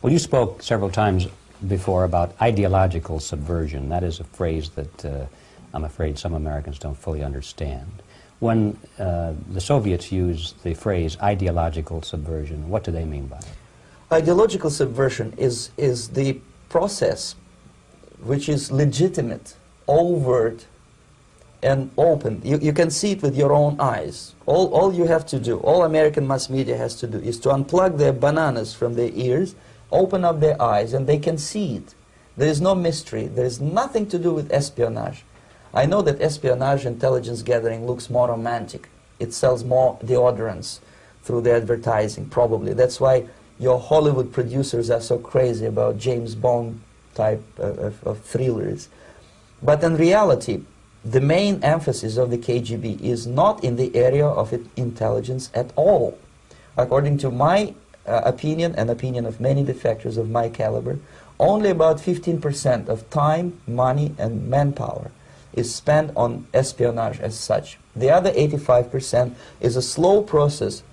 Well, you spoke several times before about ideological subversion. That is a phrase that I'm afraid some Americans don't fully understand. When the Soviets use the phrase ideological subversion, what do they mean by it? Ideological subversion is the process which is legitimate, overt, and open. You can see it with your own eyes. All you have to do, all American mass media has to do, is to unplug their bananas from their ears, open up their eyes, and they can see it. There is no mystery. There is nothing to do with espionage. I know that espionage, intelligence gathering, looks more romantic. It sells more deodorants through the advertising, probably. That's why your Hollywood producers are so crazy about James Bond type of thrillers. But in reality, the main emphasis of the KGB is not in the area of intelligence at all. According to my opinion and opinion of many defectors of my caliber, only about 15% of time, money, and manpower is spent on espionage as such. The other 85% is a slow process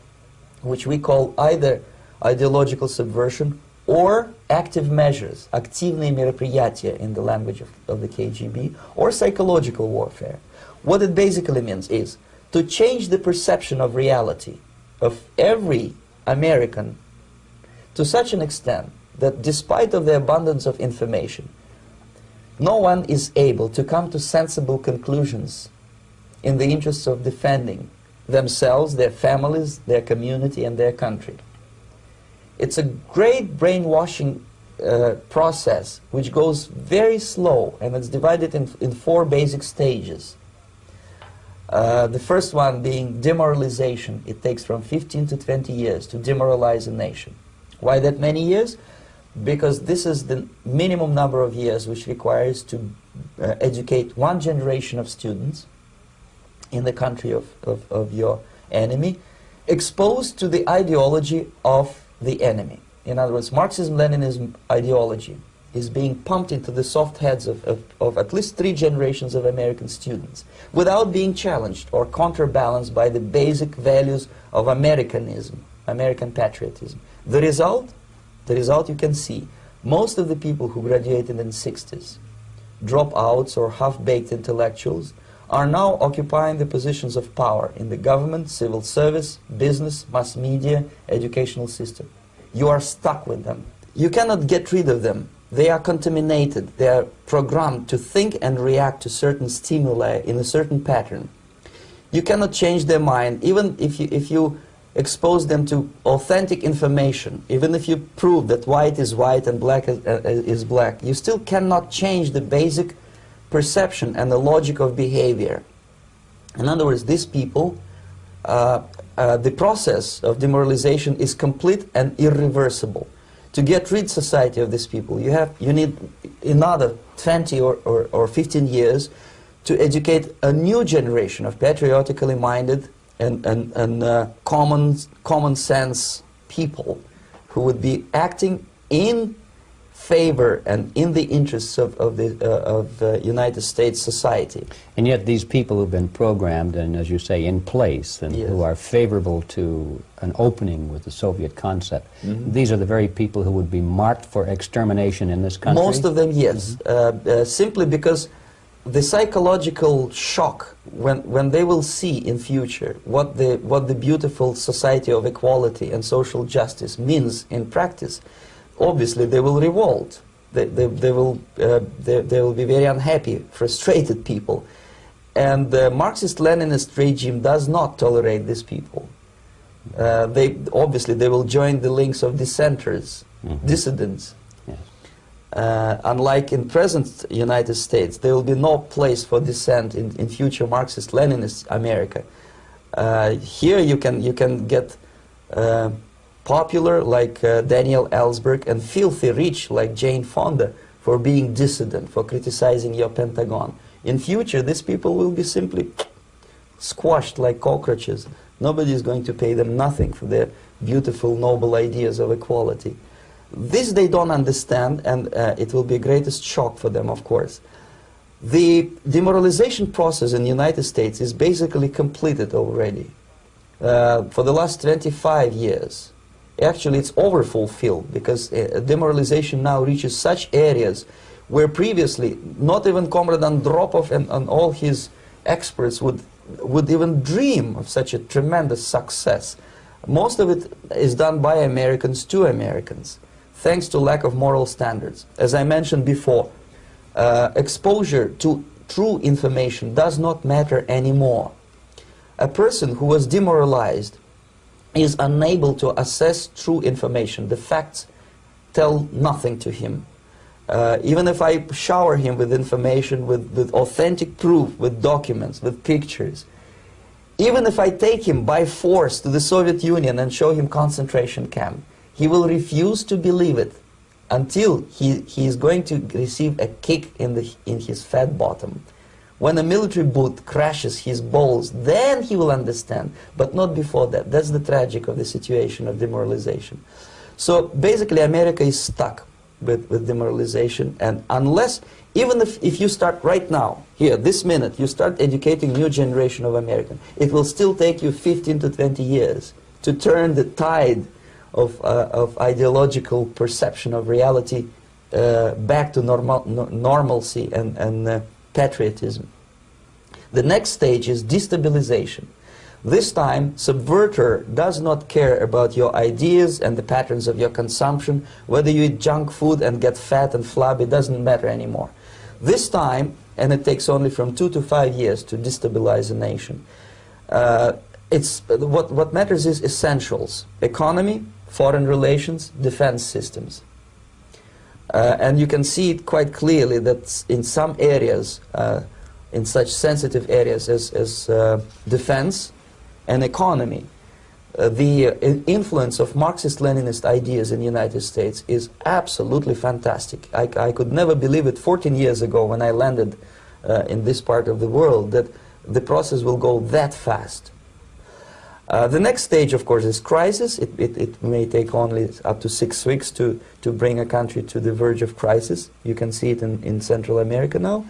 which we call either ideological subversion or active measures, активные мероприятия in the language of the KGB, or psychological warfare. What it basically means is to change the perception of reality of every American to such an extent that despite of the abundance of information, no one is able to come to sensible conclusions in the interests of defending themselves, their families, their community, and their country. It's a great brainwashing process which goes very slow, and it's divided in 4 basic stages. The first one being demoralization. It takes from 15 to 20 years to demoralize a nation. Why that many years? Because this is the minimum number of years which requires to educate one generation of students in the country of your enemy, exposed to the ideology of the enemy. In other words, Marxism-Leninism ideology is being pumped into the soft heads of at least 3 generations of American students without being challenged or counterbalanced by the basic values of Americanism, American patriotism. The result you can see. Most of the people who graduated in the 60s, dropouts or half-baked intellectuals, are now occupying the positions of power in the government, civil service, business, mass media, educational system. You are stuck with them. You cannot get rid of them. They are contaminated. They are programmed to think and react to certain stimuli in a certain pattern. You cannot change their mind, even if you expose them to authentic information, even if you prove that white is white and black is black, you still cannot change the basic perception and the logic of behavior. In other words, these people, the process of demoralization is complete and irreversible. To get rid society of these people, you need another 20 or 15 years to educate a new generation of patriotically minded and common sense people who would be acting in favor and in the interests of the United States society. And yet these people who've been programmed and, as you say, in place, and Yes. who are favorable to an opening with the Soviet concept, these are the very people who would be marked for extermination in this country? Most of them, yes. Simply because the psychological shock when they will see in future what the beautiful society of equality and social justice means in practice, obviously they will revolt. They will be very unhappy, frustrated people. And the Marxist-Leninist regime does not tolerate these people. Obviously they will join the links of dissenters, dissidents. Yes. Unlike in present United States, there will be no place for dissent in future Marxist-Leninist America. Here you can get popular like Daniel Ellsberg and filthy rich like Jane Fonda for being dissident, for criticizing your Pentagon. In future, these people will be simply squashed like cockroaches. Nobody is going to pay them nothing for their beautiful, noble ideas of equality. This they don't understand, and it will be a greatest shock for them, of course. The demoralization process in the United States is basically completed already. For the last 25 years, Actually, it's overfulfilled, because demoralization now reaches such areas where previously not even Comrade Andropov and all his experts would even dream of such a tremendous success. Most of it is done by Americans to Americans, thanks to lack of moral standards. As I mentioned before, exposure to true information does not matter anymore. A person who was demoralized is unable to assess true information. The facts tell nothing to him. Even if I shower him with information, with authentic proof, with documents, with pictures, even if I take him by force to the Soviet Union and show him concentration camp, he will refuse to believe it until he is going to receive a kick in his fat bottom. When a military boot crashes his balls, then he will understand, but not before that. That's the tragic of the situation of demoralization. So basically America is stuck with demoralization, and unless, even if you start right now, here, this minute, you start educating new generation of Americans, it will still take you 15 to 20 years to turn the tide of ideological perception of reality back to normalcy and patriotism. The next stage is destabilization. This time, subverter does not care about your ideas and the patterns of your consumption. Whether you eat junk food and get fat and flabby, doesn't matter anymore. This time, and it takes only from 2 to 5 years to destabilize a nation, what matters is essentials: economy, foreign relations, defense systems. And you can see it quite clearly that in some areas, in such sensitive areas as defense and economy, the influence of Marxist-Leninist ideas in the United States is absolutely fantastic. I could never believe it 14 years ago when I landed in this part of the world, that the process will go that fast. The next stage, of course, is crisis. It may take only up to 6 weeks to bring a country to the verge of crisis. You can see it in Central America now.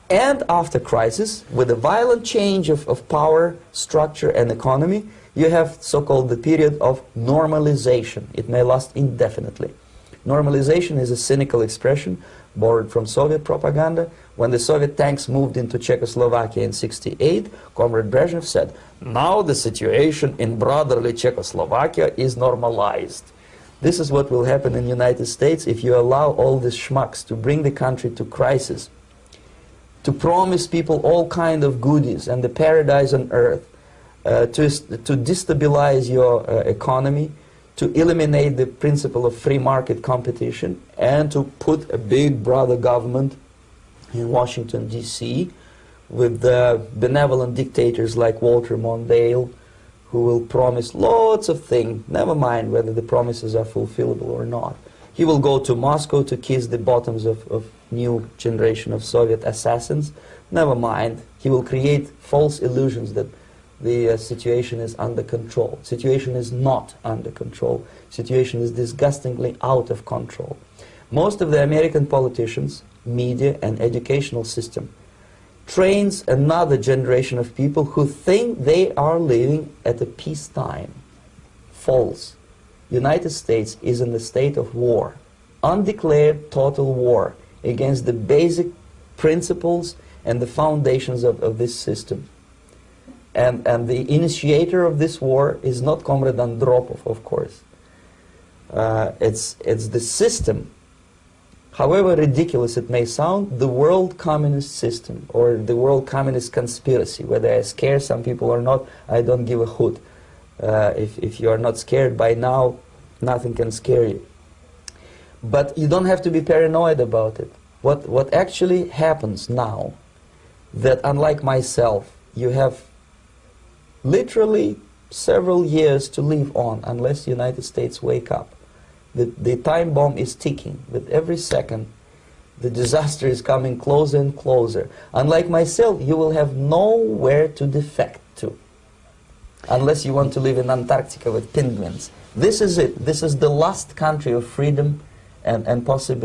And after crisis, with a violent change of power, structure, and economy, you have so-called the period of normalization. It may last indefinitely. Normalization is a cynical expression borrowed from Soviet propaganda. When the Soviet tanks moved into Czechoslovakia in '68, Comrade Brezhnev said, "Now the situation in brotherly Czechoslovakia is normalized." This is what will happen in the United States if you allow all these schmucks to bring the country to crisis, to promise people all kind of goodies and the paradise on earth, to destabilize your economy, to eliminate the principle of free market competition, and to put a big brother government in Washington, D.C., with benevolent dictators like Walter Mondale, who will promise lots of things, never mind whether the promises are fulfillable or not. He will go to Moscow to kiss the bottoms of new generation of Soviet assassins. Never mind. He will create false illusions that the situation is under control. Situation is not under control. Situation is disgustingly out of control. Most of the American politicians, media, and educational system trains another generation of people who think they are living at a peacetime. False. United States is in the state of war, undeclared total war against the basic principles and the foundations of this system. And the initiator of this war is not Comrade Andropov, of course. It's the system. However ridiculous it may sound, the world communist system, or the world communist conspiracy, whether I scare some people or not, I don't give a hoot. If you are not scared by now, nothing can scare you. But you don't have to be paranoid about it. What actually happens now, that unlike myself, you have literally several years to live on unless the United States wake up. The time bomb is ticking. With every second, the disaster is coming closer and closer. Unlike myself, you will have nowhere to defect to, unless you want to live in Antarctica with penguins. This is it. This is the last country of freedom and possibility.